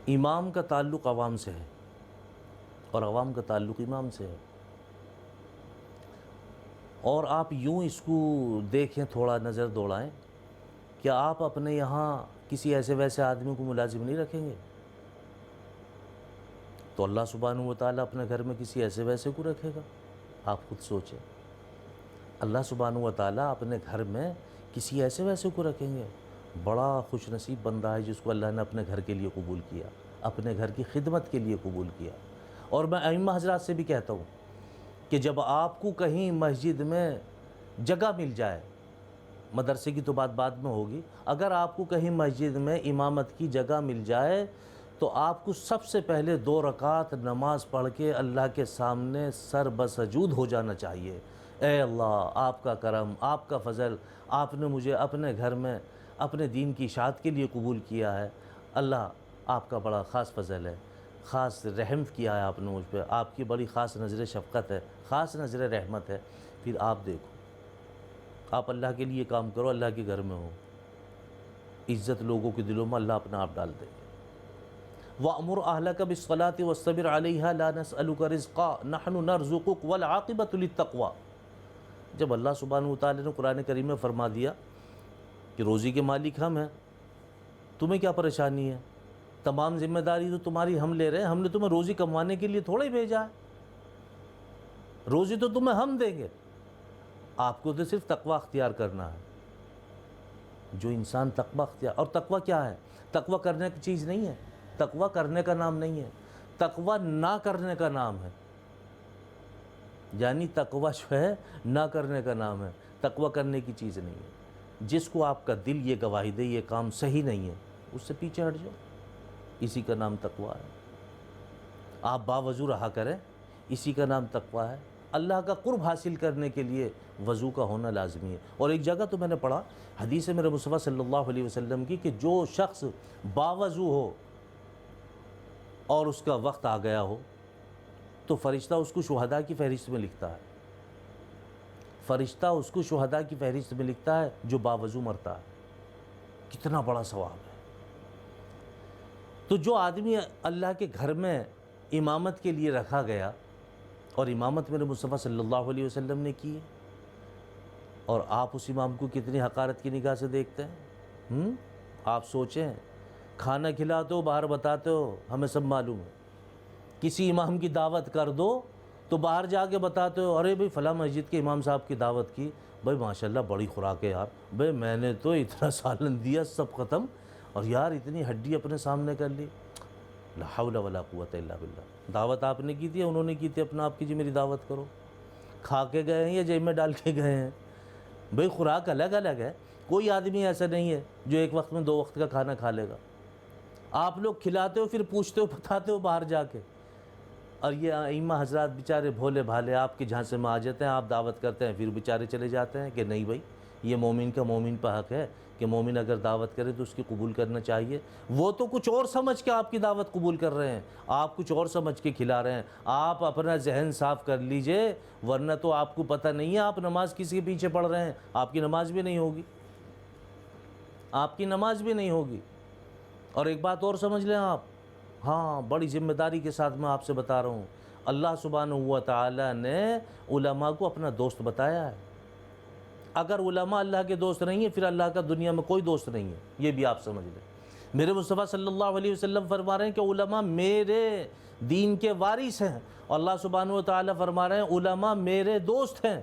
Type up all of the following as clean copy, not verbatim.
امام کا تعلق عوام سے ہے اور عوام کا تعلق امام سے ہے. اور آپ یوں اس کو دیکھیں، تھوڑا نظر دوڑائیں، کیا آپ اپنے یہاں کسی ایسے ویسے آدمی کو ملازم نہیں رکھیں گے؟ تو اللہ سبحانہ و تعالیٰ اپنے گھر میں کسی ایسے ویسے کو رکھے گا؟ آپ خود سوچیں. اللہ سبحانہ و تعالیٰ اپنے گھر میں کسی ایسے ویسے کو رکھیں گے؟ بڑا خوش نصیب بندہ ہے جس کو اللہ نے اپنے گھر کے لیے قبول کیا، اپنے گھر کی خدمت کے لیے قبول کیا. اور میں ائمہ حضرات سے بھی کہتا ہوں کہ جب آپ کو کہیں مسجد میں جگہ مل جائے، مدرسے کی تو بات بعد میں ہوگی، اگر آپ کو کہیں مسجد میں امامت کی جگہ مل جائے تو آپ کو سب سے پہلے 2 رکعت نماز پڑھ کے اللہ کے سامنے سر بسجود ہو جانا چاہیے. اے اللہ، آپ کا کرم، آپ کا فضل، آپ نے مجھے اپنے گھر میں اپنے دین کی اشاعت کے لیے قبول کیا ہے. اللہ، آپ کا بڑا خاص فضل ہے، خاص رحم کیا ہے آپ نے مجھ پہ، آپ کی بڑی خاص نظر شفقت ہے، خاص نظر رحمت ہے. پھر آپ دیکھو، آپ اللہ کے لیے کام کرو، اللہ کے گھر میں ہو، عزت لوگوں کے دلوں میں اللہ اپنا آپ ڈال دے گے. وَأْمُرْ أَهْلَكَ بِالصَّلَاةِ وَاصْطَبِرْ عَلَيْهَا لَا نَسْأَلُكَ رِزْقًا نَحْنُ نَرْزُقُكَ وَالْعَاقِبَةُ لِلتَّقْوَىٰ. جب اللہ سبحانہ وتعالی نے قرآن کریم میں فرما دیا کہ روزی کے مالک ہم ہیں، تمہیں کیا پریشانی ہے؟ تمام ذمہ داری تو تمہاری ہم لے رہے ہیں، ہم نے تمہیں روزی کمانے کے لیے تھوڑا ہی بھیجا ہے، روزی تو تمہیں ہم دیں گے، آپ کو تو صرف تقوی اختیار کرنا ہے. جو انسان تقوی اختیار، اور تقوی کیا ہے؟ تقوی کرنے کی چیز نہیں ہے، تقوی کرنے کا نام نہیں ہے، تقوی نہ کرنے کا نام ہے. یعنی تقوی جو ہے نہ کرنے کا نام ہے، تقوی کرنے کی چیز نہیں ہے. جس کو آپ کا دل یہ گواہی دے یہ کام صحیح نہیں ہے، اس سے پیچھے ہٹ جاؤ، اسی کا نام تقوی ہے. آپ باوضو رہا کریں، اسی کا نام تقوی ہے. اللہ کا قرب حاصل کرنے کے لیے وضو کا ہونا لازمی ہے. اور ایک جگہ تو میں نے پڑھا حدیث میرے مصطفیٰ صلی اللہ علیہ وسلم کی، کہ جو شخص باوضو ہو اور اس کا وقت آ گیا ہو تو فرشتہ اس کو شہداء کی فہرست میں لکھتا ہے. فرشتہ اس کو شہداء کی فہرست میں لکھتا ہے جو باوضو مرتا ہے. کتنا بڑا ثواب ہے. تو جو آدمی اللہ کے گھر میں امامت کے لیے رکھا گیا، اور امامت میرے مصطفیٰ صلی اللہ علیہ وسلم نے کی، اور آپ اس امام کو کتنی حقارت کی نگاہ سے دیکھتے ہیں. آپ سوچیں، کھانا کھلاتے ہو، باہر بتاتے ہو، ہمیں سب معلوم ہے. کسی امام کی دعوت کر دو تو باہر جا کے بتاتے ہو، ارے بھئی فلاں مسجد کے امام صاحب کی دعوت کی، بھئی ماشاءاللہ بڑی خوراک ہے یار، بھئی میں نے تو اتنا سالن دیا سب ختم، اور یار اتنی ہڈی اپنے سامنے کر لی. لا حول ولا قوت الا باللہ. دعوت آپ نے کی تھی، انہوں نے کی تھی، اپنا آپ کی جی میری دعوت کرو. کھا کے گئے ہیں یا جیب میں ڈال کے گئے ہیں؟ بھئی خوراک الگ الگ ہے. کوئی آدمی ایسا نہیں ہے جو ایک وقت میں 2 وقت کا کھانا کھا لے گا. آپ لوگ کھلاتے ہو، پھر پوچھتے ہو، بتاتے ہو باہر جا کے. اور یہ ائمہ حضرات بیچارے بھولے بھالے آپ کے جھانسے میں آ جاتے ہیں، آپ دعوت کرتے ہیں، پھر بیچارے چلے جاتے ہیں کہ نہیں بھائی یہ مومن کا مومن پہ حق ہے کہ مومن اگر دعوت کرے تو اس کی قبول کرنا چاہیے. وہ تو کچھ اور سمجھ کے آپ کی دعوت قبول کر رہے ہیں، آپ کچھ اور سمجھ کے کھلا رہے ہیں. آپ اپنا ذہن صاف کر لیجئے، ورنہ تو آپ کو پتہ نہیں ہے آپ نماز کسی کے پیچھے پڑھ رہے ہیں، آپ کی نماز بھی نہیں ہوگی، آپ کی نماز بھی نہیں ہوگی. اور ایک بات اور سمجھ لیں آپ، ہاں بڑی ذمہ داری کے ساتھ میں آپ سے بتا رہا ہوں، اللہ سبحانہ و تعالی نے علماء کو اپنا دوست بتایا ہے. اگر علماء اللہ کے دوست نہیں ہیں، پھر اللہ کا دنیا میں کوئی دوست نہیں ہے، یہ بھی آپ سمجھ لیں. میرے مصطفیٰ صلی اللہ علیہ وسلم فرما رہے ہیں کہ علماء میرے دین کے وارث ہیں، اور اللہ سبحانہ و تعالی فرما رہے ہیں علماء میرے دوست ہیں.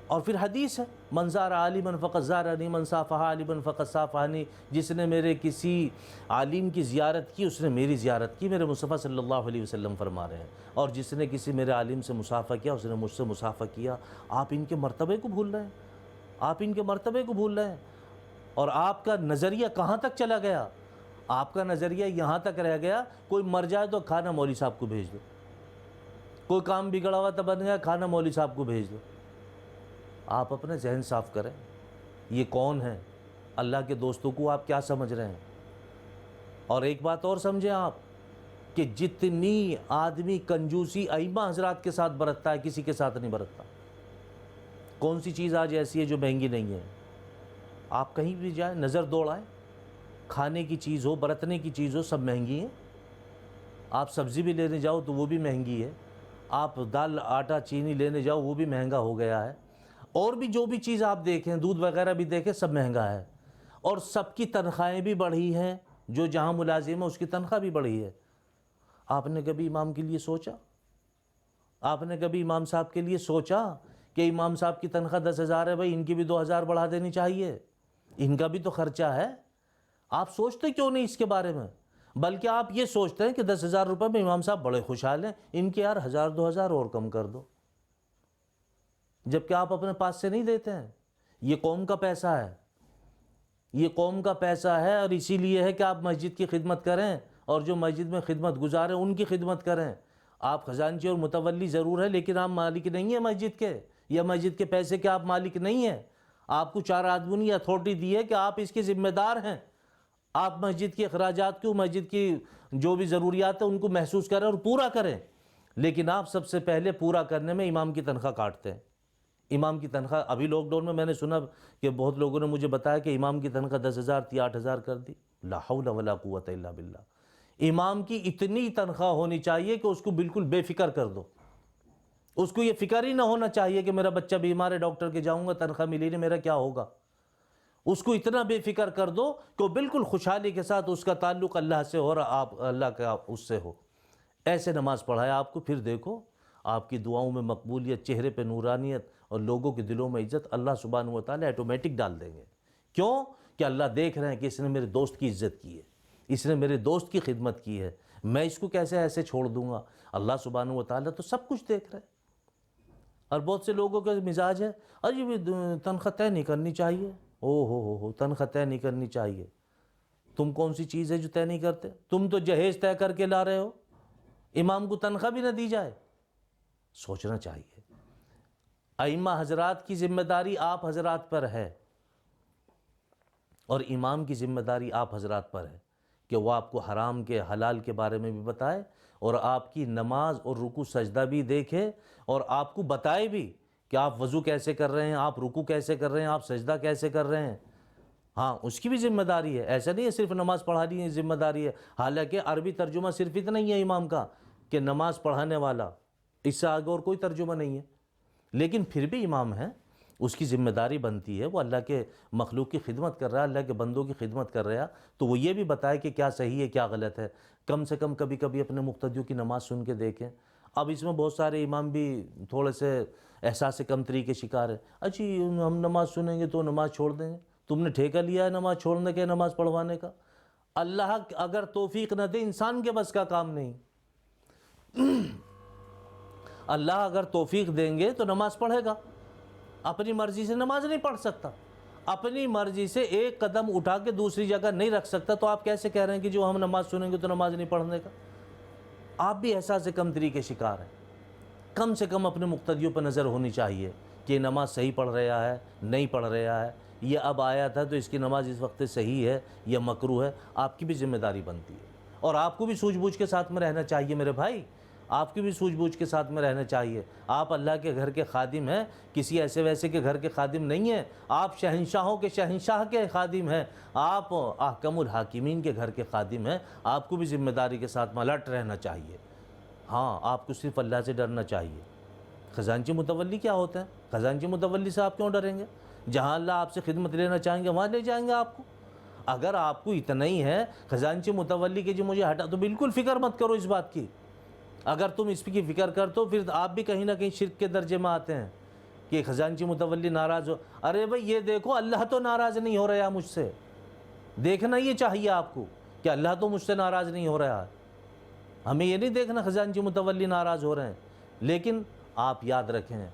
اور پھر حدیث ہے، من زار عالما فقد زارنی من صافح عالما فقد صافحنی. جس نے میرے کسی عالم کی زیارت کی اس نے میری زیارت کی، میرے مصطفیٰ صلی اللہ علیہ وسلم فرما رہے ہیں. اور جس نے کسی میرے عالم سے مصافحہ کیا اس نے مجھ سے مصافحہ کیا. آپ ان کے مرتبے کو بھول رہے ہیں، آپ ان کے مرتبے کو بھول رہے ہیں. اور آپ کا نظریہ کہاں تک چلا گیا؟ آپ کا نظریہ یہاں تک رہ گیا، کوئی مر جائے تو کھانا مولوی صاحب کو بھیج دو، کوئی کام بگڑا ہوا تو بن گیا کھانا مولوی صاحب کو بھیج دو. آپ اپنے ذہن صاف کریں، یہ کون ہیں؟ اللہ کے دوستوں کو آپ کیا سمجھ رہے ہیں؟ اور ایک بات اور سمجھیں آپ، کہ جتنی آدمی کنجوسی ائمہ حضرات کے ساتھ برتتا ہے کسی کے ساتھ نہیں برتتا. کون سی چیز آج ایسی ہے جو مہنگی نہیں ہے؟ آپ کہیں بھی جائیں نظر دوڑائیں، کھانے کی چیز ہو، برتنے کی چیز ہو، سب مہنگی ہیں. آپ سبزی بھی لینے جاؤ تو وہ بھی مہنگی ہے، آپ دال آٹا چینی لینے جاؤ وہ بھی مہنگا ہو گیا ہے، اور بھی جو بھی چیز آپ دیکھیں، دودھ وغیرہ بھی دیکھیں، سب مہنگا ہے، اور سب کی تنخواہیں بھی بڑھی ہیں، جو جہاں ملازم ہے اس کی تنخواہ بھی بڑھی ہے۔ آپ نے کبھی امام کے لیے سوچا؟ آپ نے کبھی امام صاحب کے لیے سوچا کہ امام صاحب کی تنخواہ 10,000 ہے، بھائی ان کی بھی 2,000 بڑھا دینی چاہیے، ان کا بھی تو خرچہ ہے؟ آپ سوچتے کیوں نہیں اس کے بارے میں؟ بلکہ آپ یہ سوچتے ہیں کہ 10,000 روپے میں امام صاحب بڑے خوشحال ہیں، ان کے یار 1,000 2,000 اور کم کر دو، جبکہ آپ اپنے پاس سے نہیں دیتے ہیں۔ یہ قوم کا پیسہ ہے، یہ قوم کا پیسہ ہے، اور اسی لیے ہے کہ آپ مسجد کی خدمت کریں، اور جو مسجد میں خدمت گزار ہیں ان کی خدمت کریں۔ آپ خزانچی اور متولی ضرور ہے، لیکن آپ مالک نہیں ہیں مسجد کے، یا مسجد کے پیسے کے آپ مالک نہیں ہیں۔ آپ کو 4 آدمی نے اتھارٹی دی ہے کہ آپ اس کے ذمہ دار ہیں، آپ مسجد کے اخراجات کو، مسجد کی جو بھی ضروریات ہیں ان کو محسوس کریں اور پورا کریں، لیکن آپ سب سے پہلے پورا کرنے میں امام کی تنخواہ کاٹتے ہیں۔ امام کی تنخواہ ابھی لاک ڈاؤن میں نے سنا کہ بہت لوگوں نے مجھے بتایا کہ امام کی تنخواہ 10,000 تھی 8,000 کر دی۔ لا حول ولا قوت الا باللہ۔ امام کی اتنی تنخواہ ہونی چاہیے کہ اس کو بالکل بے فکر کر دو، اس کو یہ فکر ہی نہ ہونا چاہیے کہ میرا بچہ بیمار ہے، ڈاکٹر کے جاؤں گا، تنخواہ ملی نہیں، میرا کیا ہوگا۔ اس کو اتنا بے فکر کر دو کہ وہ بالکل خوشحالی کے ساتھ اس کا تعلق اللہ سے ہو رہا، آپ اللہ کا اس سے ہو۔ ایسے نماز پڑھائے آپ کو، پھر دیکھو آپ کی دعاؤں میں مقبولیت، چہرے پہ نورانیت، اور لوگوں کے دلوں میں عزت اللہ سبحانہ و تعالیٰ ایٹومیٹک ڈال دیں گے۔ کیوں؟ کہ اللہ دیکھ رہے ہیں کہ اس نے میرے دوست کی عزت کی ہے، اس نے میرے دوست کی خدمت کی ہے، میں اس کو کیسے ایسے چھوڑ دوں گا۔ اللہ سبحانہ و تعالیٰ تو سب کچھ دیکھ رہے ہیں۔ اور بہت سے لوگوں کا مزاج ہے، ارے تنخواہ طے نہیں کرنی چاہیے، ہو تنخواہ طے نہیں کرنی چاہیے۔ تم کون سی چیز ہے جو طے نہیں کرتے؟ تم تو جہیز طے کر کے لا رہے ہو، امام کو تنخواہ بھی نہ دی جائے۔ سوچنا چاہیے۔ ائمہ حضرات کی ذمہ داری آپ حضرات پر ہے، اور امام کی ذمہ داری آپ حضرات پر ہے کہ وہ آپ کو حرام کے حلال کے بارے میں بھی بتائے، اور آپ کی نماز اور رکوع سجدہ بھی دیکھے، اور آپ کو بتائے بھی کہ آپ وضو کیسے کر رہے ہیں، آپ رکوع کیسے کر رہے ہیں، آپ سجدہ کیسے کر رہے ہیں۔ ہاں، اس کی بھی ذمہ داری ہے، ایسا نہیں ہے صرف نماز پڑھانی ہے ذمہ داری ہے۔ حالانکہ عربی ترجمہ صرف اتنا ہی ہے امام کا کہ نماز پڑھانے والا، اس سے آگے اور کوئی ترجمہ نہیں ہے، لیکن پھر بھی امام ہے، اس کی ذمہ داری بنتی ہے، وہ اللہ کے مخلوق کی خدمت کر رہا ہے، اللہ کے بندوں کی خدمت کر رہا ہے، تو وہ یہ بھی بتائے کہ کیا صحیح ہے کیا غلط ہے۔ کم سے کم کبھی کبھی اپنے مقتدیوں کی نماز سن کے دیکھیں۔ اب اس میں بہت سارے امام بھی تھوڑے سے احساس کمتری کے شکار ہیں، اچھی ہم نماز سنیں گے تو نماز چھوڑ دیں گے۔ تم نے ٹھیکہ لیا ہے نماز چھوڑنے کا، نماز پڑھوانے کا؟ اللہ اگر توفیق نہ دے، انسان کے بس کا کام نہیں۔ اللہ اگر توفیق دیں گے تو نماز پڑھے گا، اپنی مرضی سے نماز نہیں پڑھ سکتا، اپنی مرضی سے ایک قدم اٹھا کے دوسری جگہ نہیں رکھ سکتا، تو آپ کیسے کہہ رہے ہیں کہ جو ہم نماز سنیں گے تو نماز نہیں پڑھنے کا؟ آپ بھی احساس کمتری کے شکار ہیں۔ کم سے کم اپنے مقتدیوں پر نظر ہونی چاہیے کہ نماز صحیح پڑھ رہا ہے نہیں پڑھ رہا ہے، یہ اب آیا تھا تو اس کی نماز اس وقت صحیح ہے یا مکروہ ہے۔ آپ کی بھی ذمہ داری بنتی ہے، اور آپ کو بھی سوجھ بوجھ کے ساتھ میں رہنا چاہیے میرے بھائی، آپ کی بھی سوجھ بوجھ کے ساتھ میں رہنا چاہیے۔ آپ اللہ کے گھر کے خادم ہیں، کسی ایسے ویسے کے گھر کے خادم نہیں ہیں، آپ شہنشاہوں کے شہنشاہ کے خادم ہیں، آپ احکم الحاکمین کے گھر کے خادم ہیں۔ آپ کو بھی ذمہ داری کے ساتھ الرٹ رہنا چاہیے۔ ہاں، آپ کو صرف اللہ سے ڈرنا چاہیے۔ خزانچی متولی کیا ہوتا ہے؟ خزانچی متولی سے آپ کیوں ڈریں گے؟ جہاں اللہ آپ سے خدمت لینا چاہیں گے وہاں لے جائیں گے آپ کو۔ اگر آپ کو اتنا ہی ہے خزانچی متولی کے جو مجھے ہٹا، تو بالکل فکر مت کرو اس بات کی۔ اگر تم اس کی فکر کر تو پھر آپ بھی کہیں نہ کہیں شرک کے درجے میں آتے ہیں کہ خزانچی متولی ناراض ہو۔ ارے بھائی یہ دیکھو، اللہ تو ناراض نہیں ہو رہا مجھ سے، دیکھنا یہ چاہیے آپ کو کہ اللہ تو مجھ سے ناراض نہیں ہو رہا ہے۔ ہمیں یہ نہیں دیکھنا خزانچی متولی ناراض ہو رہے ہیں، لیکن آپ یاد رکھیں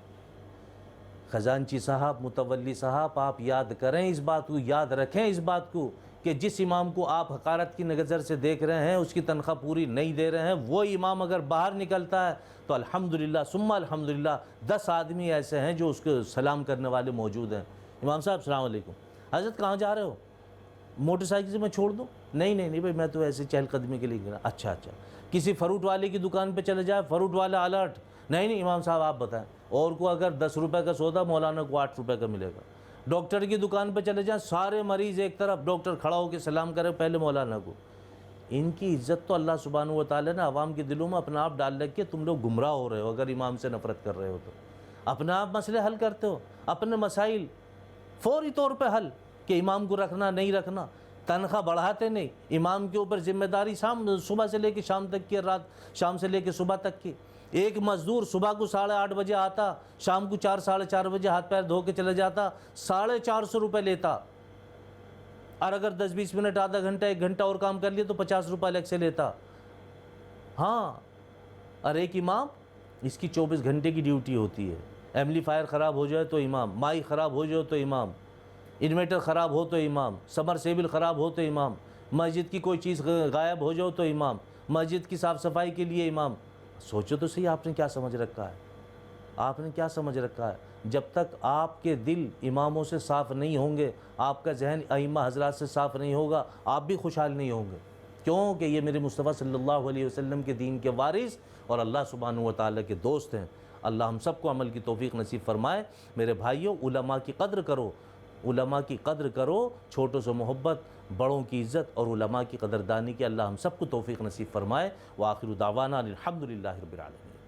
خزانچی صاحب، متولی صاحب، آپ یاد کریں اس بات کو، یاد رکھیں اس بات کو کہ جس امام کو آپ حقارت کی نظر سے دیکھ رہے ہیں، اس کی تنخواہ پوری نہیں دے رہے ہیں، وہ امام اگر باہر نکلتا ہے تو الحمدللہ ثم الحمدللہ 10 آدمی ایسے ہیں جو اس کو سلام کرنے والے موجود ہیں۔ امام صاحب السلام علیکم، حضرت کہاں جا رہے ہو؟ موٹر سائیکل سے میں چھوڑ دوں؟ نہیں بھائی، میں تو ایسے چہل قدمی کے لیے گیا۔ اچھا، کسی فروٹ والے کی دکان پہ چلے جائے، فروٹ والا الرٹ، نہیں امام صاحب آپ بتائیں، اور کو اگر 10 روپے کا سودا مولانا کو 8 روپے کا ملے گا۔ ڈاکٹر کی دکان پہ چلے جائیں، سارے مریض ایک طرف، ڈاکٹر کھڑا ہو کے سلام کرے پہلے مولانا کو۔ ان کی عزت تو اللہ سبحانہ و تعالیٰ نے عوام کے دلوں میں اپنا آپ ڈال رکھ کے تم لوگ گمراہ ہو رہے ہو اگر امام سے نفرت کر رہے ہو تو اپنا آپ مسئلے حل کرتے ہو اپنے مسائل فوری طور پہ حل کہ امام کو رکھنا نہیں رکھنا تنخواہ بڑھاتے نہیں امام کے اوپر ذمہ داری صبح سے لے کے شام تک کی رات شام سے لے کے صبح تک کی ایک مزدور صبح کو 8:30 بجے آتا شام کو 4 ساڑھے 4 بجے ہاتھ پیر دھو کے چلے جاتا 450 روپے لیتا اور اگر 10-20 منٹ آدھا گھنٹہ 1 گھنٹہ اور کام کر لیا تو 50 روپے الگ سے لیتا ہاں اور ایک امام اس کی 24 گھنٹے کی ڈیوٹی ہوتی ہے ایمپلیفائر خراب ہو جائے تو امام مائی خراب ہو جائے تو امام انویٹر خراب ہو تو امام سمر سیبل خراب ہو تو امام مسجد کی کوئی چیز غائب ہو جائے تو امام مسجد کی صاف صفائی کے لیے امام سوچو تو صحیح آپ نے کیا سمجھ رکھا ہے آپ نے کیا سمجھ رکھا ہے جب تک آپ کے دل اماموں سے صاف نہیں ہوں گے آپ کا ذہن ائمہ حضرات سے صاف نہیں ہوگا آپ بھی خوشحال نہیں ہوں گے کیوں کہ یہ میرے مصطفیٰ صلی اللہ علیہ وسلم کے دین کے وارث اور اللہ سبحانہ و تعالیٰ کے دوست ہیں اللہ ہم سب کو عمل کی توفیق نصیب فرمائے میرے بھائیوں علماء کی قدر کرو علماء کی قدر کرو چھوٹوں سے محبت بڑوں کی عزت اور علماء کی قدردانی کی اللہ ہم سب کو توفیق نصیب فرمائے وآخر دعوانا الحمدللہ رب العالمین